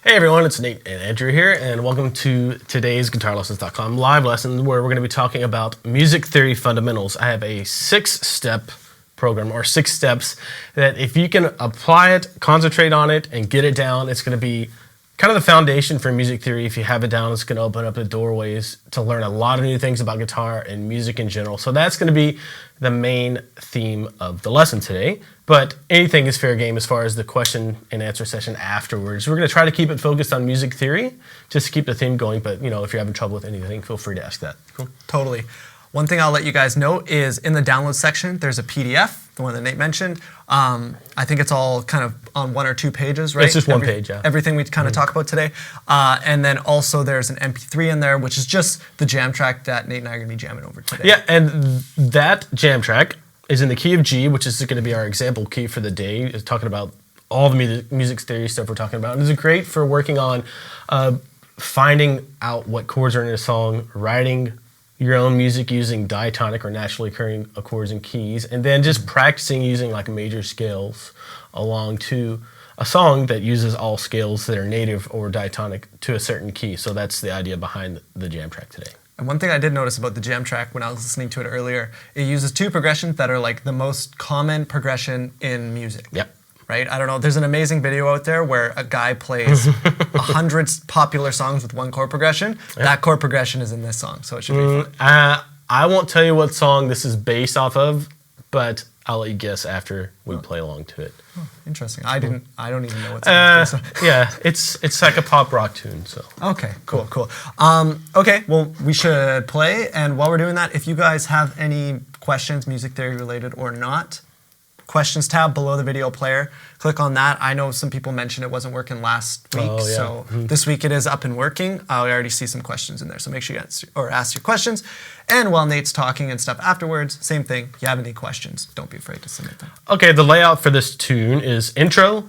Hey everyone, it's Nate and Andrew here, and welcome to today's GuitarLessons.com live lesson where we're going to be talking about music theory fundamentals. I have a 6-step program, or 6 steps, that if you can apply it, concentrate on it, and get it down, it's going to be kind of the foundation for music theory. If you have it down, it's going to open up the doorways to learn a lot of new things about guitar and music in general. So that's going to be the main theme of the lesson today. But anything is fair game as far as the question and answer session afterwards. We're going to try to keep it focused on music theory, just to keep the theme going. But if you're having trouble with anything, feel free to ask that. Cool. Totally. One thing I'll let you guys know is in the download section, there's a PDF, the one that Nate mentioned. I think it's all kind of on 1 or 2 pages, right? It's just one page, yeah. Everything we kind of talk about today. And then also there's an MP3 in there, which is just the jam track that Nate and I are going to be jamming over today. Yeah, and that jam track is in the key of G, which is going to be our example key for the day. It's talking about all the music theory stuff we're talking about. And it's great for working on finding out what chords are in a song, writing your own music using diatonic or naturally occurring chords and keys, and then just practicing using like major scales along to a song that uses all scales that are native or diatonic to a certain key. So that's the idea behind the jam track today. And one thing I did notice about the jam track when I was listening to it earlier, it uses 2 progressions that are like the most common progression in music. Yep. Right? I don't know. There's an amazing video out there where a guy plays 100 popular songs with 1 chord progression. Yep. That chord progression is in this song, so it should be fun. I won't tell you what song this is based off of, but I'll let you guess after we play along to it. Oh, interesting. I don't even know what song it's based on. Yeah, it's like a pop rock tune. So. Okay, cool. Okay, well, we should play, and while we're doing that, if you guys have any questions, music theory related or not, questions tab below the video player. Click on that. I know some people mentioned it wasn't working last week, so this week it is up and working. I already see some questions in there, so make sure you ask your questions. And while Nate's talking and stuff afterwards, same thing. If you have any questions, don't be afraid to submit them. Okay, the layout for this tune is intro,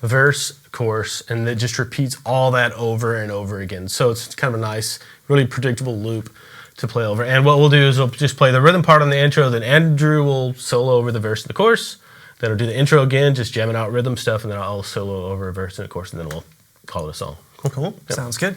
verse, chorus, and it just repeats all that over and over again. So it's kind of a nice, really predictable loop to play over. And what we'll do is we'll just play the rhythm part on the intro, then Andrew will solo over the verse and the chorus. Then I'll do the intro again, just jamming out rhythm stuff, and then I'll solo over a verse and a chorus, and then we'll call it a song. Cool. Yep. Sounds good.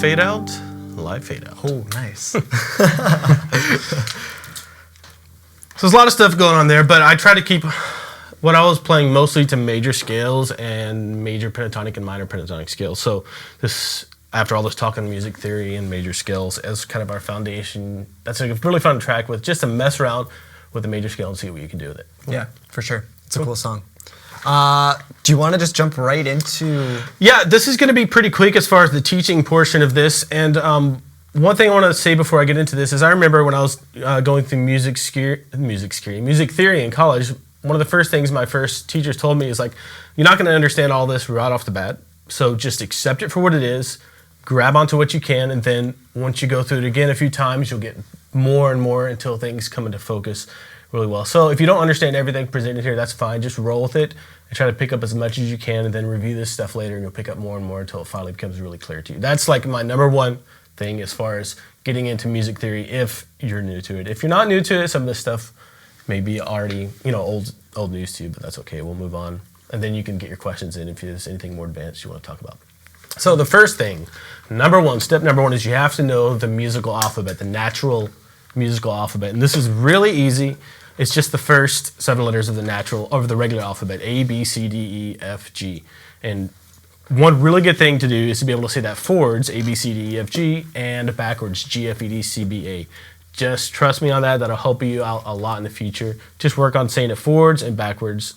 fade out, live fade out. Oh, nice. So there's a lot of stuff going on there, but I try to keep what I was playing mostly to major scales and major pentatonic and minor pentatonic scales. So this, after all this talk on music theory and major scales as kind of our foundation, that's a really fun track with just to mess around with the major scale and see what you can do with it. Yeah, for sure. It's a cool song. Do you want to just jump right into... Yeah, this is going to be pretty quick as far as the teaching portion of this. And one thing I want to say before I get into this is I remember when I was going through music theory in college, one of the first things my first teachers told me is like, you're not going to understand all this right off the bat. So just accept it for what it is, grab onto what you can, and then once you go through it again a few times, you'll get more and more until things come into focus really well. So if you don't understand everything presented here, that's fine. Just roll with it and try to pick up as much as you can and then review this stuff later and you'll pick up more and more until it finally becomes really clear to you. That's like my number one thing as far as getting into music theory if you're new to it. If you're not new to it, some of this stuff may be already, old news to you, but that's okay. We'll move on. And then you can get your questions in if there's anything more advanced you want to talk about. So the first thing, step number one is you have to know the musical alphabet, the natural musical alphabet. And this is really easy. It's just the first 7 letters of the regular alphabet, A, B, C, D, E, F, G. And one really good thing to do is to be able to say that forwards, A, B, C, D, E, F, G, and backwards, G, F, E, D, C, B, A. Just trust me on that. That'll help you out a lot in the future. Just work on saying it forwards and backwards.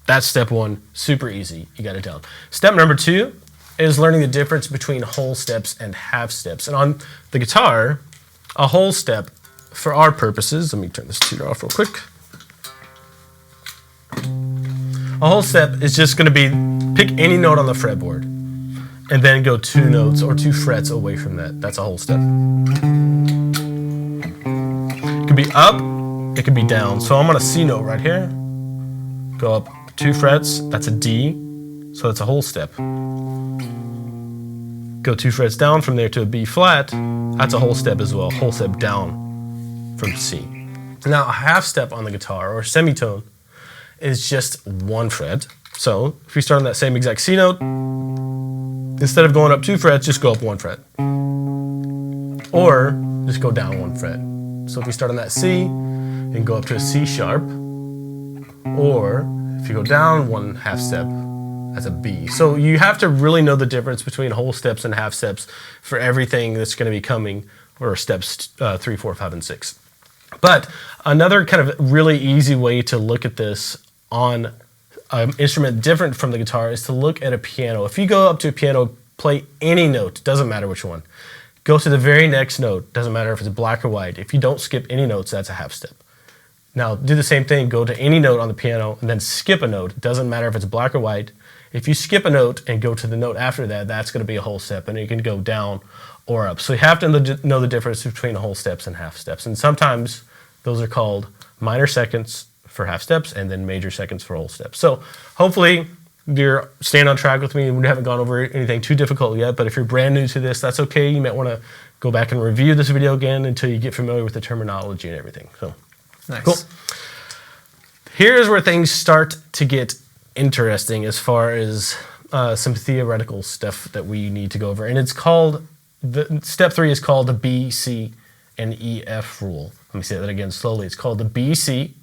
That's step one. Super easy. You got it down. Step number 2 is learning the difference between whole steps and half steps. And on the guitar, a whole step, for our purposes, let me turn this tuner off real quick. A whole step is just going to be pick any note on the fretboard and then go 2 notes or 2 frets away from that. That's a whole step. It could be up, it could be down. So I'm on a C note right here. Go up 2 frets, that's a D, so that's a whole step. Go 2 frets down from there to a B flat, that's a whole step as well, whole step down from C. Now a half step on the guitar, or semitone, is just 1 fret. So if we start on that same exact C note, instead of going up 2 frets, just go up 1 fret. Or just go down 1 fret. So if we start on that C and go up to a C sharp, or if you go down 1 half step, that's a B. So you have to really know the difference between whole steps and half steps for everything that's going to be coming, or steps 3, 4, 5, and 6. But another kind of really easy way to look at this on an instrument different from the guitar is to look at a piano. If you go up to a piano, play any note, doesn't matter which one. Go to the very next note, doesn't matter if it's black or white. If you don't skip any notes, that's a half step. Now do the same thing, go to any note on the piano and then skip a note. It doesn't matter if it's black or white. If you skip a note and go to the note after that, that's going to be a whole step, and you can go down or up. So you have to know the difference between whole steps and half steps. And sometimes those are called minor seconds for half steps and then major seconds for whole steps. So hopefully you're staying on track with me. We haven't gone over anything too difficult yet, but if you're brand new to this, that's okay. You might want to go back and review this video again until you get familiar with the terminology and everything. So Nice. Cool. Here's where things start to get interesting as far as some theoretical stuff that we need to go over. And it's called, step 3 is called the B, C, and E, F rule. Let me say that again slowly. It's called the B, C,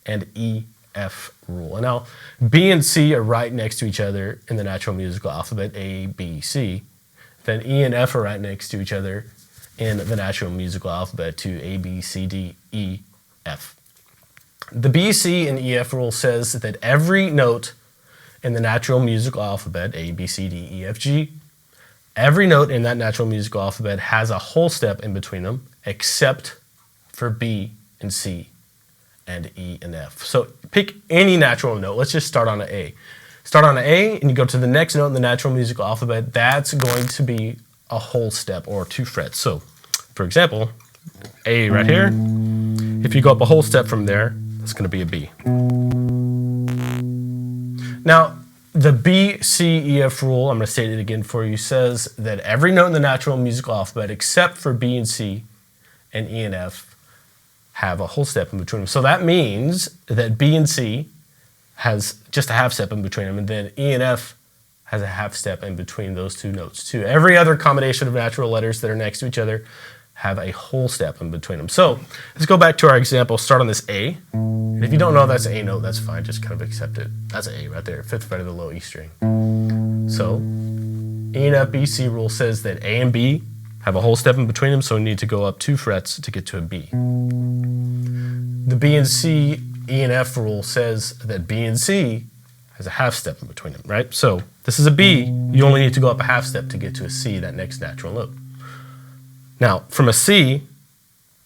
and E, F rule. And now B and C are right next to each other in the natural musical alphabet, A, B, C. Then E and F are right next to each other in the natural musical alphabet to A, B, C, D, E, F. The B, C, and E, F rule says that every note in the natural musical alphabet, A, B, C, D, E, F, G, every note in that natural musical alphabet has a whole step in between them, except for B and C and E and F. So pick any natural note. Let's just start on an A. Start on an A and you go to the next note in the natural musical alphabet. That's going to be a whole step or 2 frets. So for example, A right here, if you go up a whole step from there, it's going to be a B. Now, the B, C, E, F rule, I'm going to state it again for you, says that every note in the natural musical alphabet except for B and C and E and F have a whole step in between them. So that means that B and C has just a half step in between them, and then E and F has a half step in between those two notes too. Every other combination of natural letters that are next to each other have a whole step in between them. So let's go back to our example, start on this A. And if you don't know that's an A note, that's fine, just kind of accept it. That's an A right there, 5th fret of the low E string. So E and F B C rule says that A and B have a whole step in between them, so we need to go up 2 frets to get to a B. The B and C, E and F rule says that B and C has a half step in between them, right? So this is a B, you only need to go up a half step to get to a C, that next natural note. Now, from a C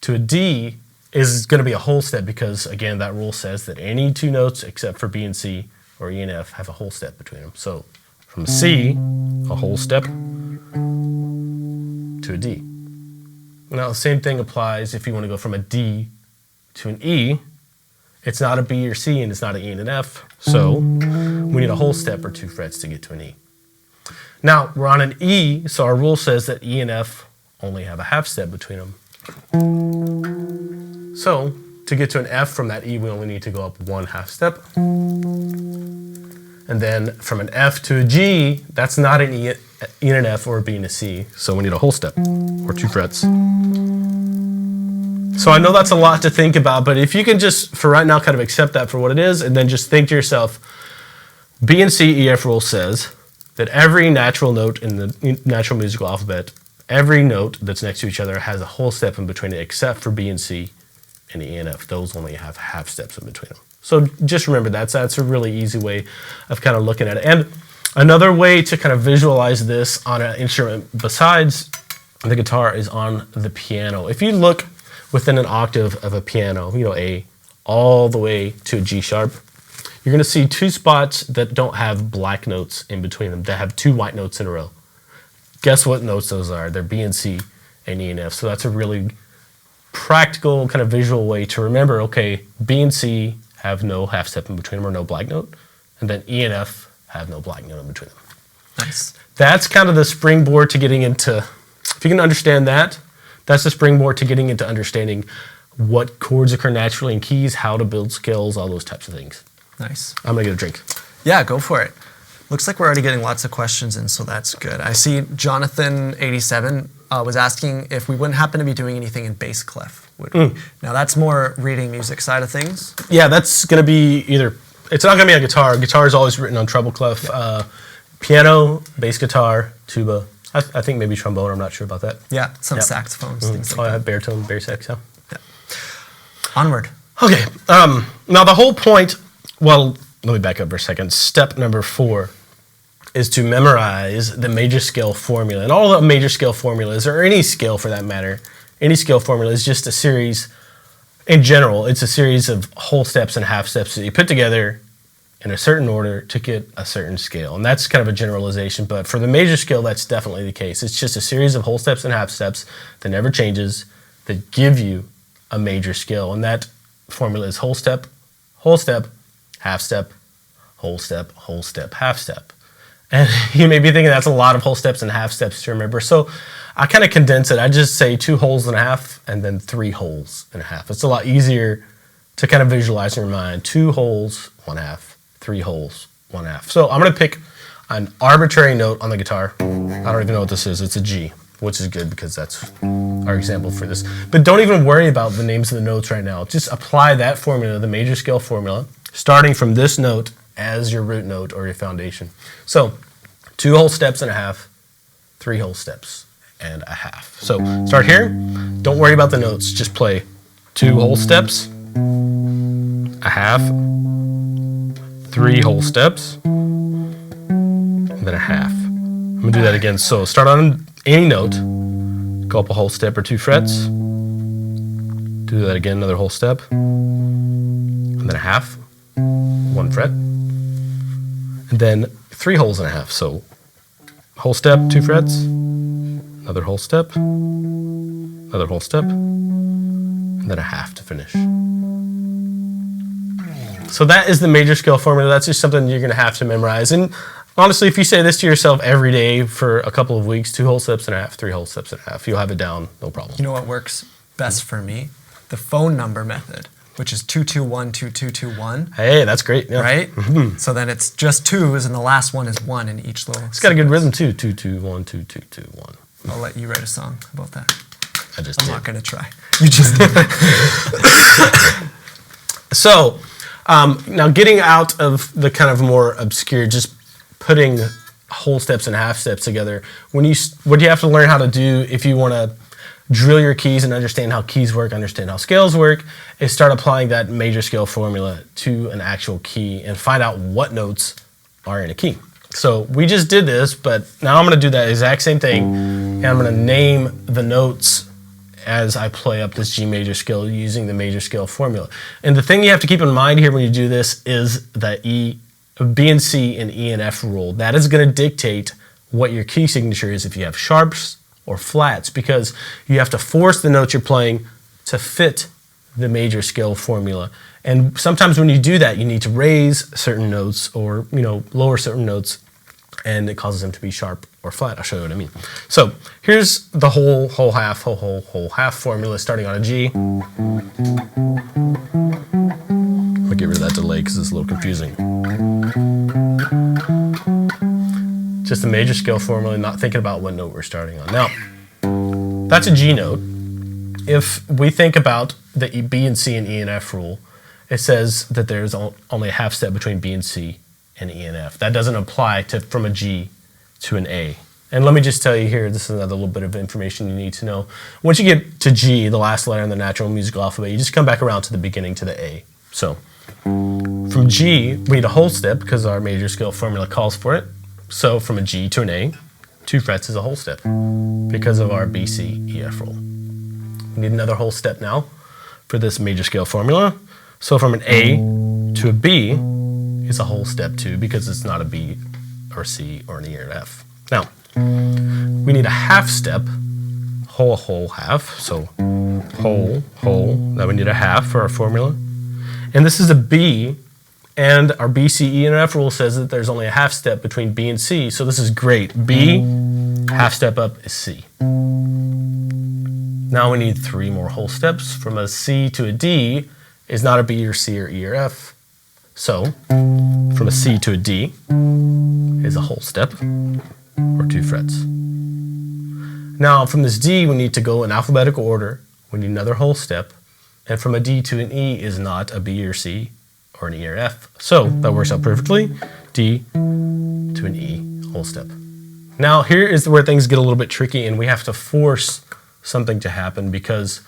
to a D is going to be a whole step because, again, that rule says that any 2 notes except for B and C or E and F have a whole step between them. So from a C, a whole step to a D. Now, the same thing applies if you want to go from a D to an E. It's not a B or C and it's not an E and an F, so we need a whole step or 2 frets to get to an E. Now, we're on an E, so our rule says that E and F only have a half step between them. So, to get to an F from that E, we only need to go up 1 half step. And then from an F to a G, that's not an E and an F or a B and a C, so we need a whole step or 2 frets. So I know that's a lot to think about, but if you can just, for right now, kind of accept that for what it is, and then just think to yourself, B and C EF rule says that every natural note in the natural musical alphabet, every note that's next to each other has a whole step in between it, except for B and C and E and F. Those only have half steps in between them. So just remember that's a really easy way of kind of looking at it. And another way to kind of visualize this on an instrument besides the guitar is on the piano. If you look within an octave of a piano, A, all the way to a G sharp, you're going to see 2 spots that don't have black notes in between them, that have 2 white notes in a row. Guess what notes those are? They're B and C and E and F. So that's a really practical kind of visual way to remember, okay, B and C have no half step in between them or no black note, and then E and F have no black note in between them. Nice. That's kind of the springboard to getting into, if you can understand that, that's the springboard to getting into understanding what chords occur naturally in keys, how to build scales, all those types of things. Nice. I'm going to get a drink. Yeah, go for it. Looks like we're already getting lots of questions in, so that's good. I see Jonathan87 was asking if we wouldn't happen to be doing anything in bass clef, would we? Now, that's more reading music side of things. Yeah, that's going to be either, it's not going to be on guitar. Guitar is always written on treble clef. Yeah. Piano, bass guitar, tuba. I think maybe trombone, I'm not sure about that. Yeah, some saxophones, things like that. Baritone, baritone, yeah. Onward. Okay, now the whole point, well, let me back up for a second. Step number 4 is to memorize the major scale formula. And all the major scale formulas, or any scale for that matter, any scale formula is just a series, in general, it's a series of whole steps and half steps that you put together in a certain order to get a certain scale. And that's kind of a generalization, but for the major scale, that's definitely the case. It's just a series of whole steps and half steps that never changes, that give you a major scale. And that formula is whole step, half step, whole step, half step. And you may be thinking that's a lot of whole steps and half steps to remember. So I kind of condense it. I just say 2 wholes and a half and then 3 wholes and a half. It's a lot easier to kind of visualize in your mind. 2 wholes, 1 half, 3 wholes, 1 half. So I'm going to pick an arbitrary note on the guitar. I don't even know what this is. It's a G, which is good because that's our example for this. But don't even worry about the names of the notes right now. Just apply that formula, the major scale formula, starting from this note as your root note or your foundation. So 2 whole steps and a half, 3 whole steps and a half. So start here. Don't worry about the notes. Just play 2 whole steps, a half, 3 whole steps, and then a half. I'm going to do that again. So start on any note, go up a whole step or 2 frets, do that again, another whole step, and then a half, 1 fret, and then 3 wholes and a half. So whole step, 2 frets, another whole step, another whole step, and then a half to finish. So that is the major scale formula. That's just something you're going to have to memorize. And honestly, if you say this to yourself every day for a couple of weeks, 2 whole steps and a half, 3 whole steps and a half, you'll have it down, no problem. You know what works best for me? The phone number method. which is 2-2-1, 2-2-2-1. Hey, that's great. Yeah. Right? So then it's just twos, and the last one is one in each little. It's got a good rhythm too. 2-2-1, 2-2-2-1. I'll let you write a song about that. I just I'm did. not going to try. You just So, now getting out of the kind of more obscure, just putting whole steps and half steps together. What you have to learn how to do if you want to drill your keys and understand how keys work, understand how scales work, is start applying that major scale formula to an actual key and find out what notes are in a key. So we just did this, but now I'm going to do that exact same thing, and I'm going to name the notes as I play up this G major scale using the major scale formula. And the thing you have to keep in mind here when you do this is the B and C and E and F rule. That is going to dictate what your key signature is if you have sharps or flats, because you have to force the notes you're playing to fit the major scale formula. And sometimes when you do that, you need to raise certain notes or lower certain notes, and it causes them to be sharp or flat. I'll show you what I mean. So here's the whole half formula starting on a G. I'll get rid of that delay because it's a little confusing. Just the major scale formula, not thinking about what note we're starting on. Now, that's a G note. If we think about the B and C and E and F rule, it says that there's only a half step between B and C and E and F. That doesn't apply from a G to an A. And let me just tell you here, this is another little bit of information you need to know. Once you get to G, the last letter in the natural musical alphabet, you just come back around to the beginning to the A. So from G, we need a whole step because our major scale formula calls for it. So from a G to an A, 2 frets is a whole step because of our B, C, E, F rule. We need another whole step now for this major scale formula. So from an A to a B is a whole step too because it's not a B or C or an E or an F. Now, we need a half step, whole half. So whole, now we need a half for our formula. And this is a B, and our B, C, E, and F rule says that there's only a half step between B and C, so this is great. B, half step up is C. Now we need 3 more whole steps. From a C to a D is not a B or C or E or F. So, from a C to a D is a whole step, or 2 frets. Now, from this D, we need to go in alphabetical order. We need another whole step. And from a D to an E is not a B or C or an E or F. So that works out perfectly. D to an E, whole step. Now here is where things get a little bit tricky and we have to force something to happen because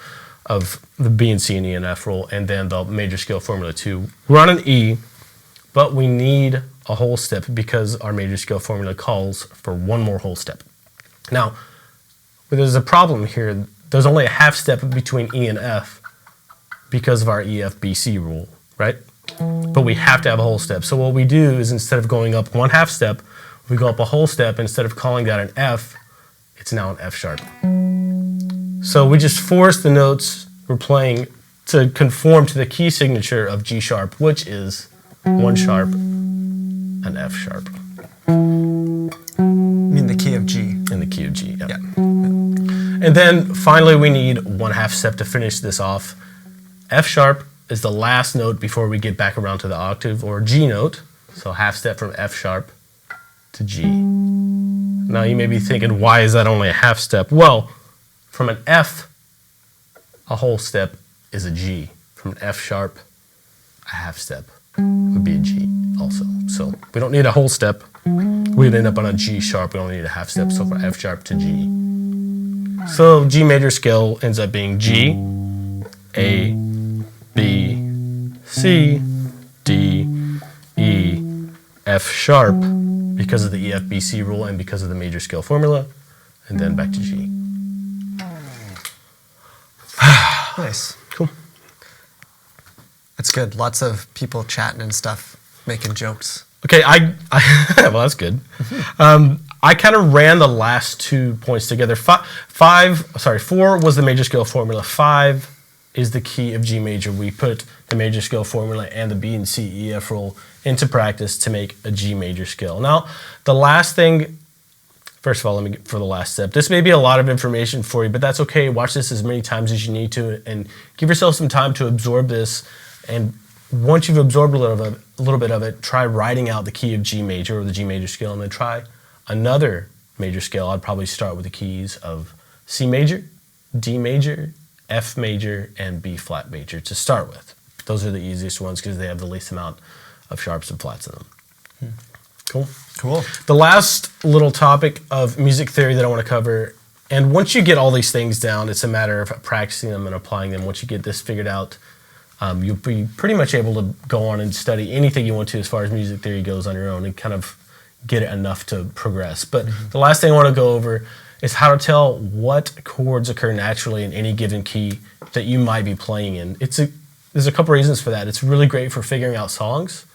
of the B and C and E and F rule and then the major scale formula 2. We're on an E, but we need a whole step because our major scale formula calls for 1 more whole step. Now, there's a problem here. There's only a half step between E and F because of our EFBC rule, right? But we have to have a whole step. So what we do is instead of going up 1 half step, we go up a whole step. Instead of calling that an F, it's now an F sharp. So we just force the notes we're playing to conform to the key signature of G sharp, which is 1 sharp, an F sharp. You mean the key of G? In the key of G, yeah. Yeah. And then finally we need 1 half step to finish this off. F sharp is the last note before we get back around to the octave, or G note. So half step from F sharp to G. Now you may be thinking, why is that only a half step? Well, from an F, a whole step is a G. From an F sharp, a half step would be a G also. So we don't need a whole step. We'd end up on a G sharp. We only need a half step. So from F sharp to G. So G major scale ends up being G, A, B, C, D, E, F sharp because of the EFBC rule and because of the major scale formula, and then back to G. Nice. Cool. That's good. Lots of people chatting and stuff, making jokes. Okay, well, that's good. I kind of ran the last 2 points together. 4 was the major scale formula. 5 is the key of G major. We put the major scale formula and the B and C, E, F rule into practice to make a G major scale. Now, the last thing First of all, let me get for the last step. This may be a lot of information for you, but that's okay. Watch this as many times as you need to and give yourself some time to absorb this. And once you've absorbed a little bit of it, try writing out the key of G major or the G major scale, and then try another major scale. I'd probably start with the keys of C major, D major, F major, and B flat major to start with. Those are the easiest ones because they have the least amount of sharps and flats in them. Cool. Cool. The last little topic of music theory that I want to cover, and once you get all these things down, it's a matter of practicing them and applying them. Once you get this figured out, you'll be pretty much able to go on and study anything you want to as far as music theory goes on your own and kind of get it enough to progress. But the last thing I want to go over is how to tell what chords occur naturally in any given key that you might be playing in. There's a couple reasons for that. It's really great for figuring out songs.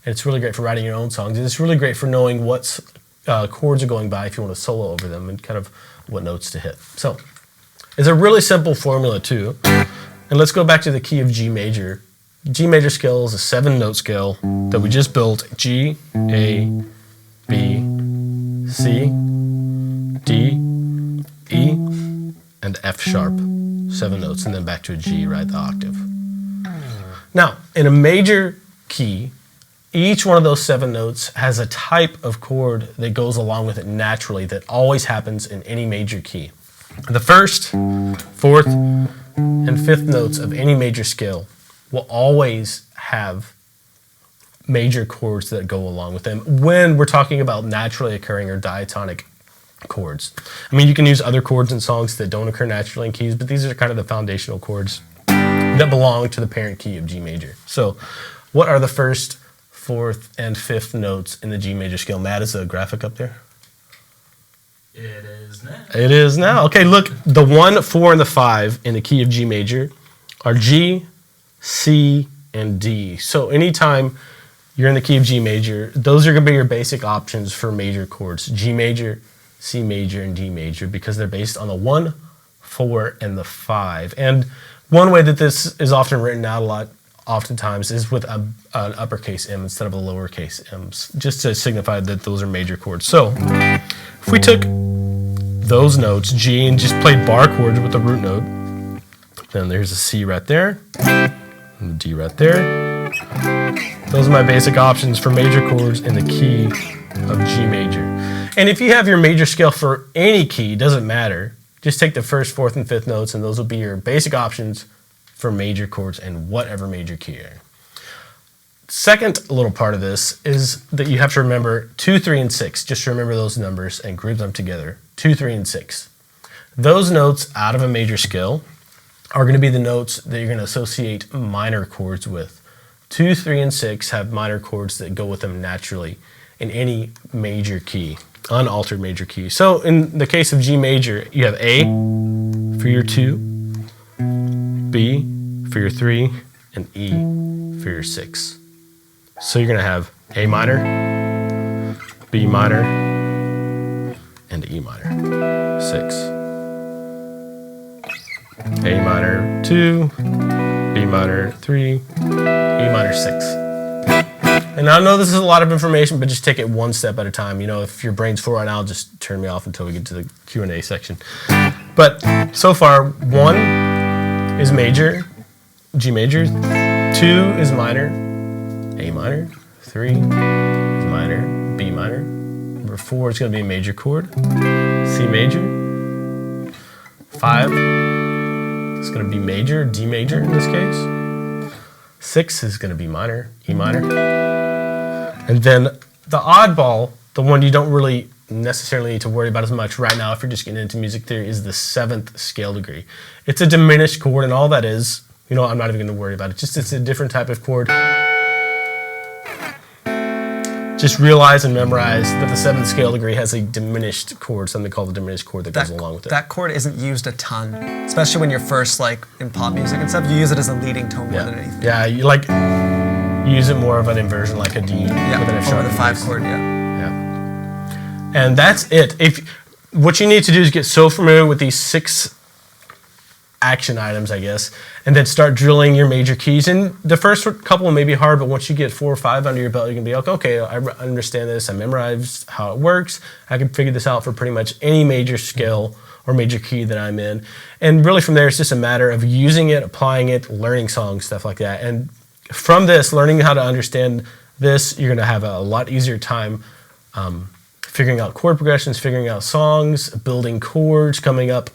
It's really great for writing your own songs. And it's really great for knowing what chords are going by if you want to solo over them and kind of what notes to hit. So it's a really simple formula too. And let's go back to the key of G major. G major scale is a 7-note scale that we just built. G, A, B, C, D, E, and F sharp. 7 notes, and then back to a G, right, the octave. Now, in a major key, each one of those 7 notes has a type of chord that goes along with it naturally that always happens in any major key. The first, fourth, and fifth notes of any major scale will always have major chords that go along with them when we're talking about naturally occurring or diatonic chords. I mean, you can use other chords in songs that don't occur naturally in keys, but these are kind of the foundational chords that belong to the parent key of G major. So what are the first, fourth, and fifth notes in the G major scale? Matt, is the graphic up there? It is now. It is now. Okay, look, the 1, 4, and the 5 in the key of G major are G, C, and D. So anytime you're in the key of G major, those are going to be your basic options for major chords. G major, C major, and D major, because they're based on the 1, 4, and the 5. And one way that this is often written out oftentimes is with an uppercase M instead of a lowercase m, just to signify that those are major chords. So if we took those notes, G, and just played bar chords with the root note, then there's a C right there, and the D right there. Those are my basic options for major chords in the key of G major. And if you have your major scale for any key, doesn't matter, just take the first, fourth, and fifth notes, and those will be your basic options for major chords in whatever major key you're in. Second little part of this is that you have to remember 2, 3, and 6. Just remember those numbers and group them together. 2, 3, and 6. Those notes out of a major scale are going to be the notes that you're going to associate minor chords with. 2, 3, and 6 have minor chords that go with them naturally in any major key, unaltered major key. So in the case of G major, you have A for your 2, B for your 3, and E for your 6. So you're going to have A minor, B minor, and E minor. 6. A minor 2, B minor 3, E minor 6. And I know this is a lot of information, but just take it one step at a time. You know, if your brain's full right now, just turn me off until we get to the Q&A section. But so far, 1 is major, G major, 2 is minor, A minor, 3 is minor, B minor, number 4 is going to be a major chord, C major, 5 is going to be major, D major in this case, 6 is going to be minor, E minor, and then the oddball, the one you don't really necessarily need to worry about as much right now if you're just getting into music theory, is the 7th scale degree. It's a diminished chord, and all that is, you know, I'm not even going to worry about it. Just it's a different type of chord. Just realize and memorize that the 7th scale degree has a diminished chord, something called the diminished chord that goes along with it. That chord isn't used a ton, especially when you're first like in pop music and stuff. You use it as a leading tone more than anything. Yeah, you use it more of an inversion like a D with an F sharp. Over the 5 chord, yeah. And that's it. What you need to do is get so familiar with these 6 action items, I guess, and then start drilling your major keys. And the first couple may be hard, but once you get 4 or 5 under your belt, you can be like, okay, I understand this. I memorized how it works. I can figure this out for pretty much any major scale or major key that I'm in. And really from there, it's just a matter of using it, applying it, learning songs, stuff like that. And from this, learning how to understand this, you're going to have a lot easier time figuring out chord progressions, figuring out songs, building chords, coming up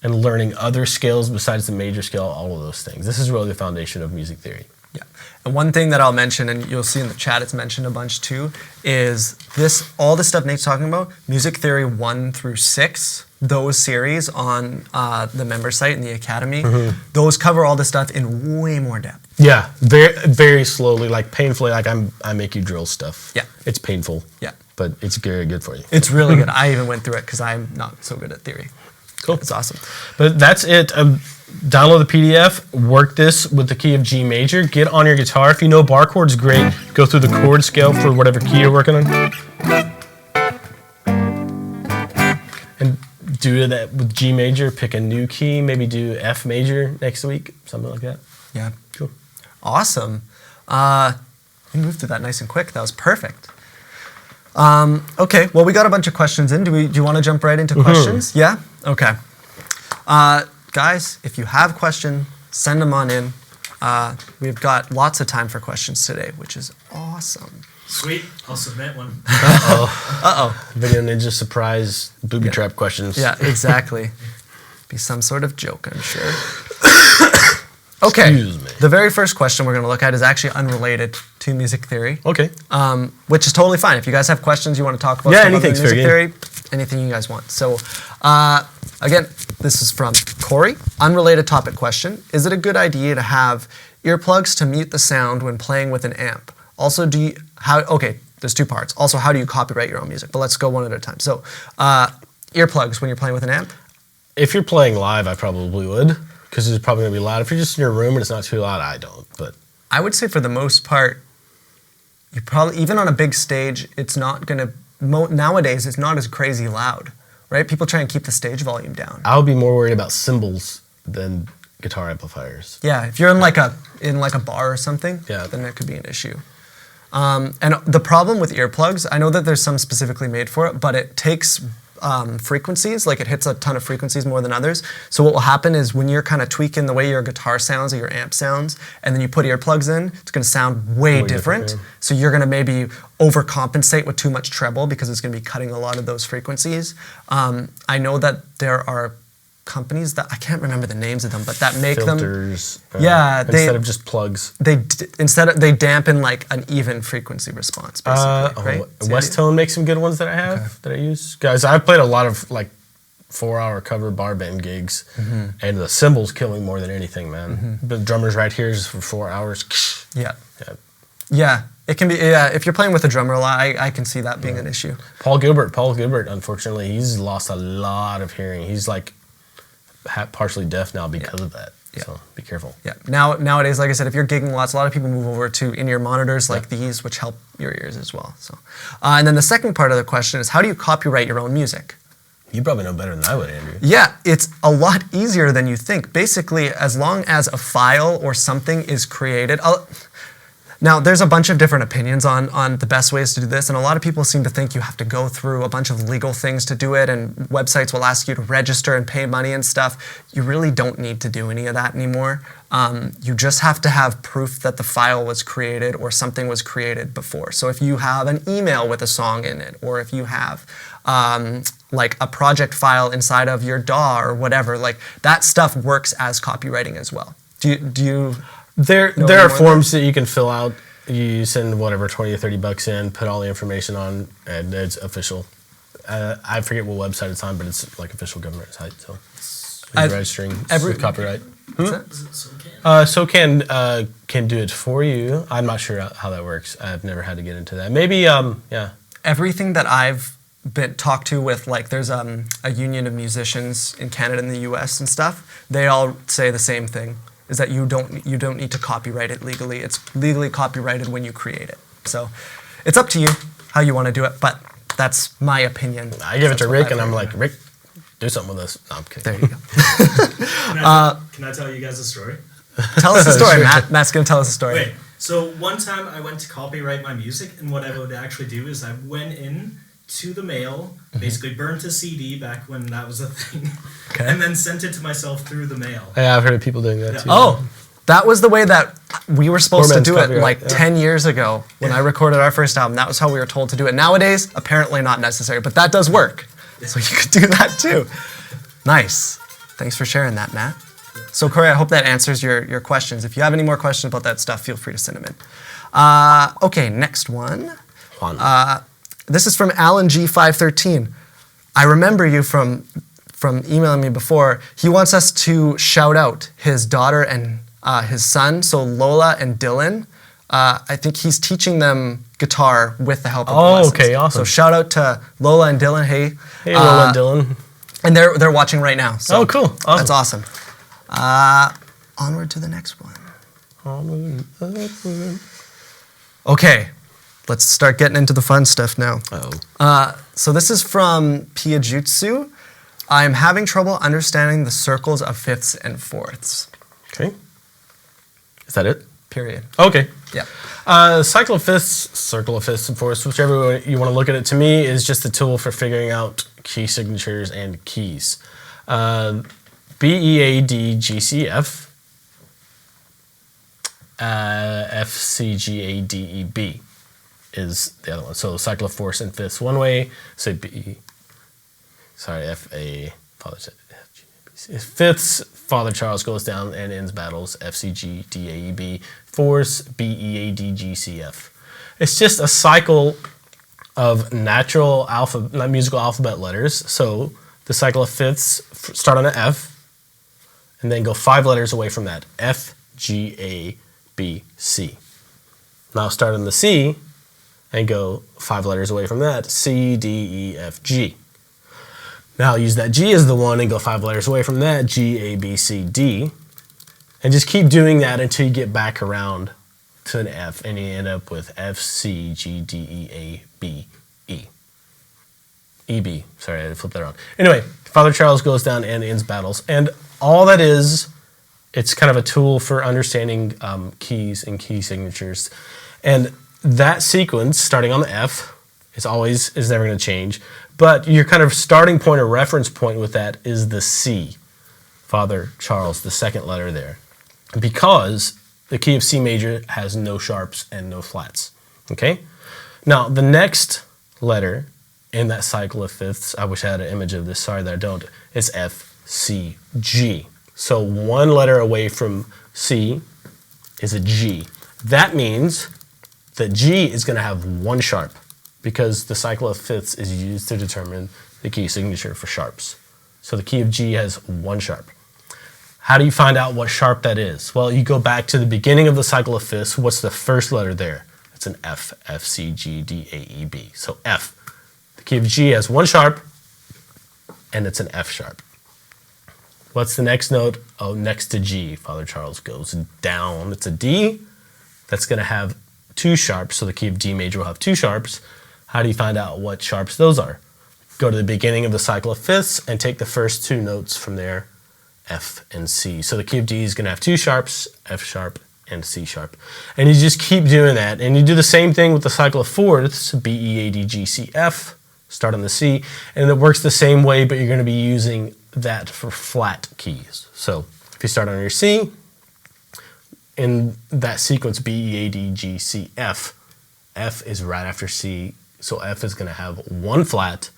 and learning other scales besides the major scale, all of those things. This is really the foundation of music theory. Yeah. And one thing that I'll mention, and you'll see in the chat it's mentioned a bunch too, is this, all the stuff Nate's talking about, Music Theory 1 through 6, those series on the member site in the Academy, those cover all this stuff in way more depth. Yeah, very, very slowly, like painfully, like I make you drill stuff. Yeah. It's painful. Yeah. But it's very good for you. It's really good. I even went through it because I'm not so good at theory. Cool. It's awesome. But that's it. Download the PDF, work this with the key of G major, get on your guitar. If you know bar chords, great. Go through the chord scale for whatever key you're working on. And do that with G major, pick a new key, maybe do F major next week, something like that. Yeah. Cool. Awesome. We moved through that nice and quick. That was perfect. Okay, well, we got a bunch of questions in. Do you want to jump right into questions? Yeah? Okay. Guys, if you have questions, send them on in. We've got lots of time for questions today, which is awesome. Sweet. I'll submit one. Uh-oh. Video Ninja surprise booby trap questions. Yeah, exactly. Be some sort of joke, I'm sure. Okay, Excuse me. the very first question we're going to look at is actually unrelated to music theory. Okay. Which is totally fine. If you guys have questions you want to talk about, Yeah, stuff other than anything's fair music game. theory, anything you guys want. So, again, this is from Corey. Unrelated topic question: is it a good idea to have earplugs to mute the sound when playing with an amp? Also, okay, there's 2 parts. Also, how do you copyright your own music? But let's go one at a time. So, earplugs when you're playing with an amp. If you're playing live, I probably would, because it's probably going to be loud. If you're just in your room and it's not too loud, I don't. But I would say for the most part, you probably, even on a big stage, it's not going to, nowadays, it's not as crazy loud, right? People try and keep the stage volume down. I would be more worried about cymbals than guitar amplifiers. Yeah, if you're in like a bar or something, Yeah. then that could be an issue. And the problem with earplugs, I know that there's some specifically made for it, but it takes frequencies, like it hits a ton of frequencies more than others. So what will happen is when you're kind of tweaking the way your guitar sounds or your amp sounds, and then you put earplugs in, it's going to sound way different. yeah. So you're going to maybe overcompensate with too much treble because it's going to be cutting a lot of those frequencies. I know that there are companies that I can't remember the names of them, but that make Filters. them. Yeah, instead of just plugs. They dampen like an even frequency response, basically. Right? West Tone makes some good ones that I have that I use. Guys, I've played a lot of like 4-hour cover bar band gigs, and the cymbals killing more than anything, man. The drummers right here is for 4 hours. Yeah. Yeah. Yeah, it can be. Yeah, if you're playing with a drummer a lot, I can see that being an issue. Paul Gilbert, unfortunately, he's lost a lot of hearing. He's like partially deaf now because of that. Yeah. So be careful. Yeah. Nowadays, like I said, if you're gigging lots, a lot of people move over to in-ear monitors like these, which help your ears as well. So, and then the second part of the question is, how do you copyright your own music? You probably know better than I would, Andrew. Yeah, it's a lot easier than you think. Basically, as long as a file or something is created. Now, there's a bunch of different opinions on the best ways to do this, and a lot of people seem to think you have to go through a bunch of legal things to do it, and websites will ask you to register and pay money and stuff. You really don't need to do any of that anymore. You just have to have proof that the file was created or something was created before. So if you have an email with a song in it, or if you have like a project file inside of your DAW or whatever, like that stuff works as copywriting as well. Do you There know are more forms that you can fill out. You send whatever $20 or $30 in, put all the information on, and it's official. I forget what website it's on, but it's like official government site. So you're registering with copyright. Is it SoCan? SoCan can do it for you. I'm not sure how that works. I've never had to get into that. Maybe yeah. Everything that I've been talked to with, like, there's a union of musicians in Canada and the U.S. and stuff. They all say the same thing: is that you don't need to copyright it legally. It's legally copyrighted when you create it. So it's up to you how you want to do it, but that's my opinion. I give it to That's what Rick, I've and I'm heard. like, Rick, do something with us. No, I'm kidding. There you go. Can I tell you guys a story? Tell us a story, Sure. Matt. Matt's going to tell us a story. Wait. So one time I went to copyright my music, and what I would actually do is I went in to the mail, basically burnt a CD back when that was a thing, Okay. and then sent it to myself through the mail. Yeah, I've heard of people doing that Yeah. too. Oh, that was the way that we were supposed to Poor man's do it copyright, like yeah. 10 years ago when I recorded our first album. That was how we were told to do it. Nowadays, apparently not necessary, but that does work. So you could do that too. Nice. Thanks for sharing that, Matt. So Corey, I hope that answers your questions. If you have any more questions about that stuff, feel free to send them in. Okay, next one. Juan. This is from Alan G513. I remember you from emailing me before. He wants us to shout out his daughter and his son, so Lola and Dylan. I think he's teaching them guitar with the help of the lessons. Okay, awesome. So shout out to Lola and Dylan. Hey, Hey, Lola and Dylan. and they're watching right now. So Oh, cool. Awesome. That's awesome. Onward to the next one. Okay, let's start getting into the fun stuff now. Oh. So this is from Piajutsu. I'm having trouble understanding the circles of fifths and fourths. Okay. Is that it? Period. Okay. Yeah. Cycle of fifths, circle of fifths and fourths, whichever way you want to look at it, to me is just a tool for figuring out key signatures and keys. B, E, A, D, G, C, F. F, C, G, A, D, E, B is the other one. So cycle of fourths and fifths one way. Say B. Sorry, F, A. Father, F, G, A, B, C. Fifths, Father Charles goes down and ends battles. F, C, G, D, A, E, B. Fourths, B, E, A, D, G, C, F. It's just a cycle of natural musical alphabet letters. So the cycle of fifths start on an F, and then go 5 letters away from that. F, G, A, B, C. Now start on the C and go 5 letters away from that. C, D, E, F, G. Now use that G as the one and go 5 letters away from that. G, A, B, C, D. And just keep doing that until you get back around to an F and you end up with F, C, G, D, E, A, B, E. E, B. Sorry, I had to flip that around. Anyway, Father Charles goes down and ends battles. And all that is, it's kind of a tool for understanding keys and key signatures. And that sequence, starting on the F, is never going to change. But your kind of starting point or reference point with that is the C, Father Charles, the second letter there. Because the key of C major has no sharps and no flats. Okay? Now, the next letter in that cycle of fifths, I wish I had an image of this, sorry that I don't, is F, C, G. So one letter away from C is a G. That means that G is going to have 1 sharp because the cycle of fifths is used to determine the key signature for sharps. So the key of G has 1 sharp. How do you find out what sharp that is? Well, you go back to the beginning of the cycle of fifths. What's the first letter there? It's an F, F, C, G, D, A, E, B. So F. The key of G has 1 sharp, and it's an F sharp. What's the next note? Oh, next to G, Father Charles goes down. It's a D. That's going to have 2 sharps, so the key of D major will have 2 sharps. How do you find out what sharps those are? Go to the beginning of the cycle of fifths and take the first 2 notes from there, F and C. So the key of D is going to have 2 sharps, F sharp and C sharp. And you just keep doing that. And you do the same thing with the cycle of fourths, B, E, A, D, G, C, F. Start on the C, and it works the same way, but you're going to be using that for flat keys. So if you start on your C, in that sequence, B, E, A, D, G, C, F, F is right after C, so F is going to have 1 flat.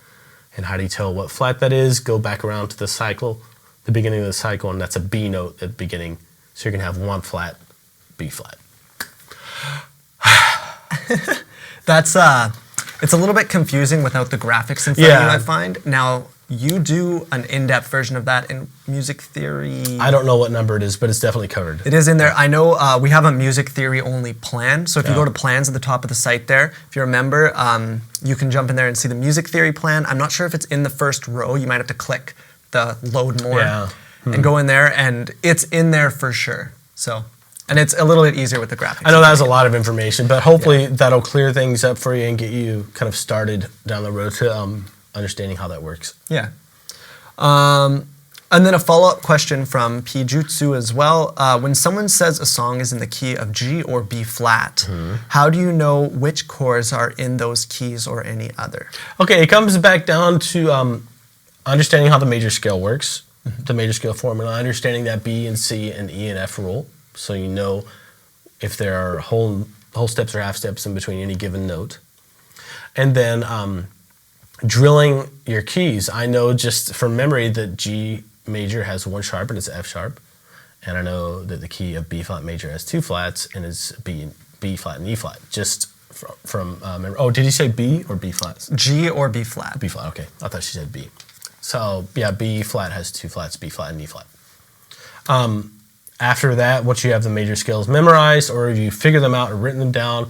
And how do you tell what flat that is? Go back around to the cycle, the beginning of the cycle, and that's a B note at the beginning. So you're going to have 1 flat, B flat. That's it's a little bit confusing without the graphics in front of you, Yeah. I find. Now, you do an in-depth version of that in music theory. I don't know what number it is, but it's definitely covered. It is in there. I know we have a music theory only plan. So if you Yeah. go to plans at the top of the site there, if you're a member, you can jump in there and see the music theory plan. I'm not sure if it's in the first row. You might have to click the load more Yeah. and go in there, and it's in there for sure. So, and it's a little bit easier with the graphics. I know that's a lot of information, but hopefully that'll clear things up for you and get you kind of started down the road to understanding how that works. Yeah. And then a follow-up question from Pijutsu as well. When someone says a song is in the key of G or B flat, how do you know which chords are in those keys or any other? Okay, it comes back down to understanding how the major scale works, the major scale formula, understanding that B and C and E and F rule, so you know if there are whole steps or half steps in between any given note. And then drilling your keys. I know just from memory that G major has 1 sharp and it's F sharp, and I know that the key of B flat major has 2 flats and is B flat and E flat. Just from memory. Oh, did you say B or B flat? G or B flat. B flat. Okay, I thought she said B. So yeah, B flat has 2 flats, B flat and E flat. After that, once you have the major scales memorized, or if you figure them out or written them down,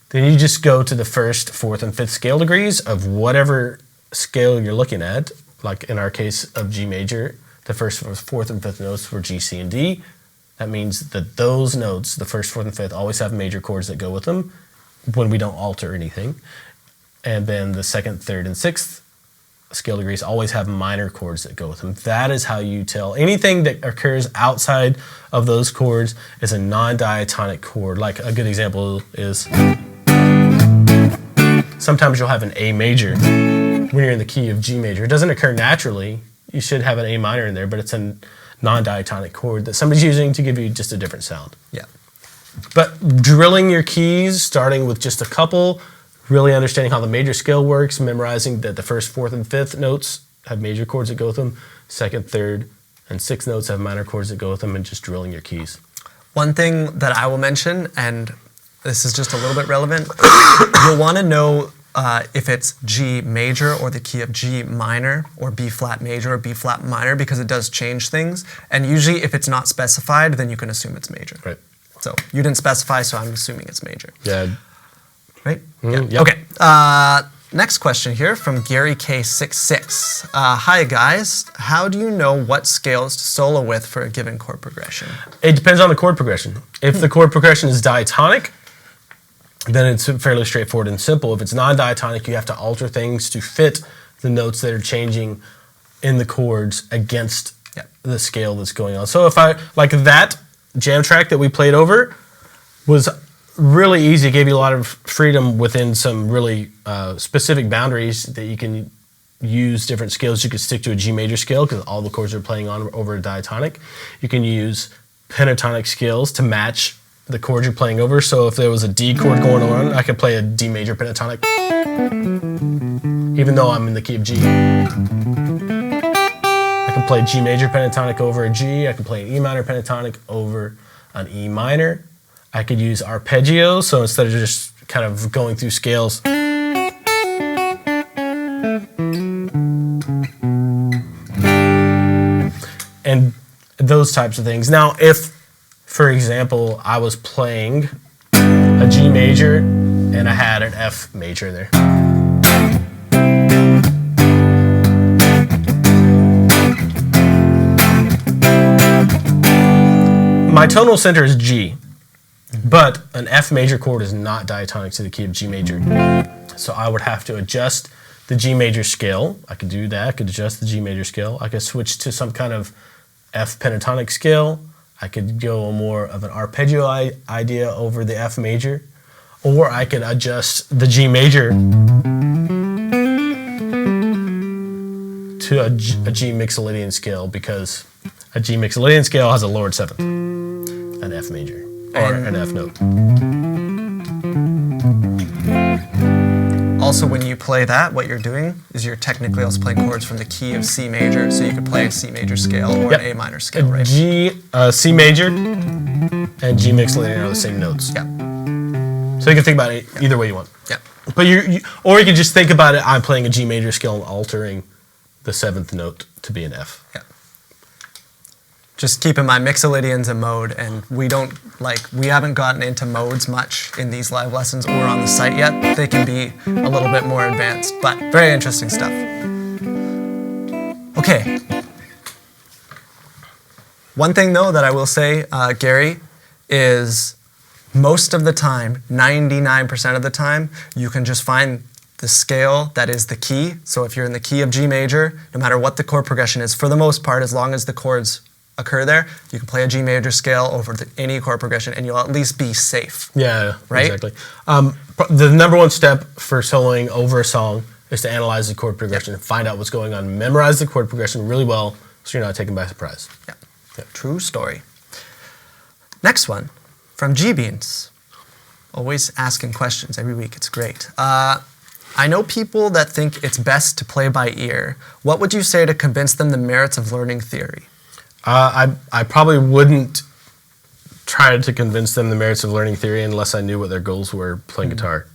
then you just go to the 1st, 4th, and 5th scale degrees of whatever scale you're looking at. Like in our case of G major, the 1st, 4th, and 5th notes were G, C, and D. That means that those notes, the 1st, 4th, and 5th, always have major chords that go with them when we don't alter anything. And then the 2nd, 3rd, and 6th scale degrees always have minor chords that go with them. That is how you tell. Anything that occurs outside of those chords is a non-diatonic chord. Like a good example is sometimes you'll have an A major when you're in the key of G major. It doesn't occur naturally. You should have an A minor in there, but it's a non-diatonic chord that somebody's using to give you just a different sound. Yeah. But drilling your keys, starting with just a couple, really understanding how the major scale works, memorizing that the 1st, 4th, and 5th notes have major chords that go with them, 2nd, 3rd, and 6th notes have minor chords that go with them, and just drilling your keys. One thing that I will mention, and this is just a little bit relevant, you'll want to know if it's G major or the key of G minor or B flat major or B flat minor, because it does change things. And usually if it's not specified, then you can assume it's major. Right. So you didn't specify, so I'm assuming it's major. Yeah. Right? Mm-hmm. Yeah. Yep. Okay. Next question here from Gary K66. Hi guys, how do you know what scales to solo with for a given chord progression? It depends on the chord progression. If the chord progression is diatonic, then it's fairly straightforward and simple. If it's non-diatonic, you have to alter things to fit the notes that are changing in the chords against the scale that's going on. So if like that jam track that we played over was really easy. It gave you a lot of freedom within some really specific boundaries that you can use different scales. You could stick to a G major scale because all the chords are playing on over a diatonic. You can use pentatonic scales to match the chord you're playing over. So if there was a D chord going on, I could play a D major pentatonic, even though I'm in the key of G. I can play G major pentatonic over a G. I can play an E minor pentatonic over an E minor. I could use arpeggio, so instead of just kind of going through scales, and those types of things. Now, if, for example, I was playing a G major and I had an F major there. My tonal center is G, but an F major chord is not diatonic to the key of G major. So I would have to adjust the G major scale. I could do that. I could adjust the G major scale. I could switch to some kind of F pentatonic scale. I could go more of an arpeggio idea over the F major, or I could adjust the G major to a G Mixolydian scale, because a G Mixolydian scale has a lowered seventh, an F major, or an F note. Also, when you play that, what you're doing is you're technically also playing chords from the key of C major, so you could play a C major scale or an A minor scale, right? C major and G Mixolydian are the same notes. Yeah. So you can think about it either way you want. Yeah. But or you can just think about it, I'm playing a G major scale and altering the seventh note to be an F. Yeah. Just keep in mind, Mixolydian's a mode, and we haven't gotten into modes much in these live lessons or on the site yet. They can be a little bit more advanced, but very interesting stuff. Okay. One thing though that I will say, Gary, is most of the time, 99% of the time, you can just find the scale that is the key. So if you're in the key of G major, no matter what the chord progression is, for the most part, as long as the chords occur there, you can play a G major scale over any chord progression and you'll at least be safe. Yeah, Right? exactly. The number one step for soloing over a song is to analyze the chord progression, find out what's going on, memorize the chord progression really well so you're not taken by surprise. Yeah. True story. Next one from G-Beans. Always asking questions every week. It's great. I know people that think it's best to play by ear. What would you say to convince them the merits of learning theory? I probably wouldn't try to convince them the merits of learning theory unless I knew what their goals were playing guitar.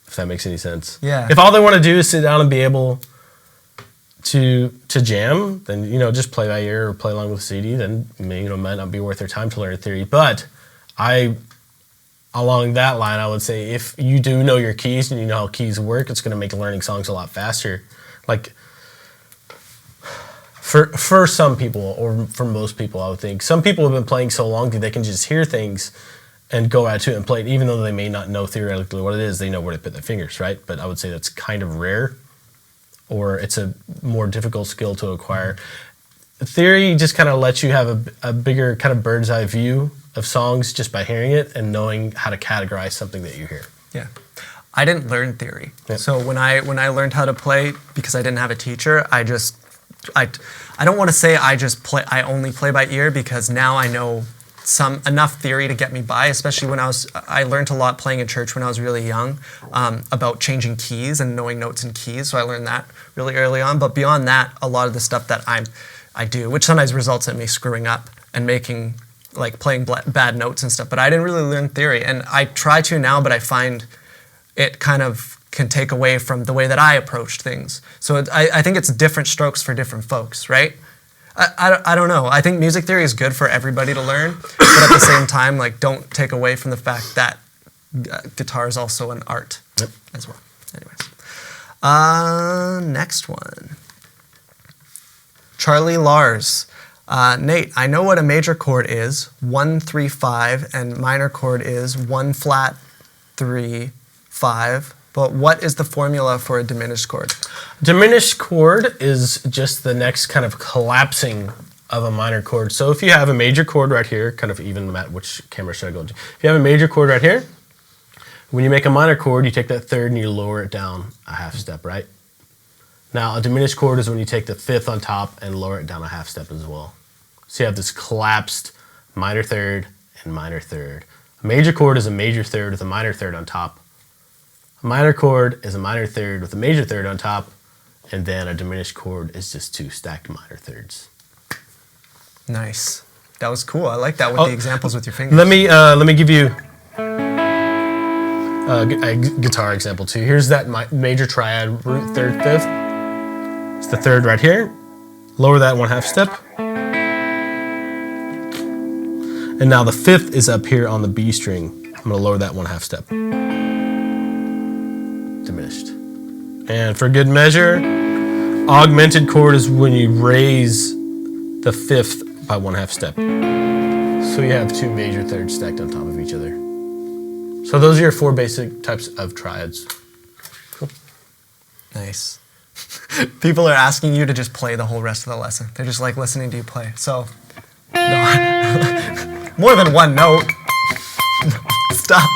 If that makes any sense. Yeah. If all they want to do is sit down and be able to jam, then just play by ear or play along with a CD. Then might not be worth their time to learn theory. But along that line, I would say if you do know your keys and you know how keys work, it's going to make learning songs a lot faster. Like for some people, or for most people, I would think some people have been playing so long that they can just hear things and go out to it and play it, even though they may not know theoretically what it is. They know where to put their fingers, right? But I would say that's kind of rare, or it's a more difficult skill to acquire. Theory just kind of lets you have a bigger kind of bird's eye view of songs just by hearing it and knowing how to categorize something that you hear. Yeah. I didn't learn theory. Yep. So when I learned how to play, because I didn't have a teacher, I don't want to say I only play by ear, because now I know enough theory to get me by, especially when I learned a lot playing in church when I was really young, about changing keys and knowing notes and keys. So I learned that really early on. But beyond that, a lot of the stuff that I do, which sometimes results in me screwing up and playing bad notes and stuff. But I didn't really learn theory, and I try to now, but I find it kind of can take away from the way that I approached things. So I think it's different strokes for different folks, right? I don't know. I think music theory is good for everybody to learn, but at the same time, don't take away from the fact that guitar is also an art as well. Anyways. Next one. Charlie Lars. Nate, I know what a major chord is, 1, 3, 5, and minor chord is 1 flat, 3, 5. But what is the formula for a diminished chord? Diminished chord is just the next kind of collapsing of a minor chord. So if you have a major chord right here, kind of even, Matt, which camera should I go to? If you have a major chord right here, when you make a minor chord, you take that third and you lower it down a half step, right? Now, a diminished chord is when you take the fifth on top and lower it down a half step as well. So you have this collapsed minor third and minor third. A major chord is a major third with a minor third on top. A minor chord is a minor third with a major third on top, and then a diminished chord is just 2 stacked minor thirds. Nice. That was cool. I like that with the examples with your fingers. Let me give you a guitar example too. Here's that major triad, root, third, fifth. It's the third right here. Lower that 1/2 step. And now the fifth is up here on the B string. I'm going to lower that 1/2 step. Diminished. And for good measure, augmented chord is when you raise the fifth by 1/2 step. So you have 2 major thirds stacked on top of each other. So those are your 4 basic types of triads. Cool. Nice. People are asking you to just play the whole rest of the lesson. They're just listening to you play. So, no. More than one note. Stop.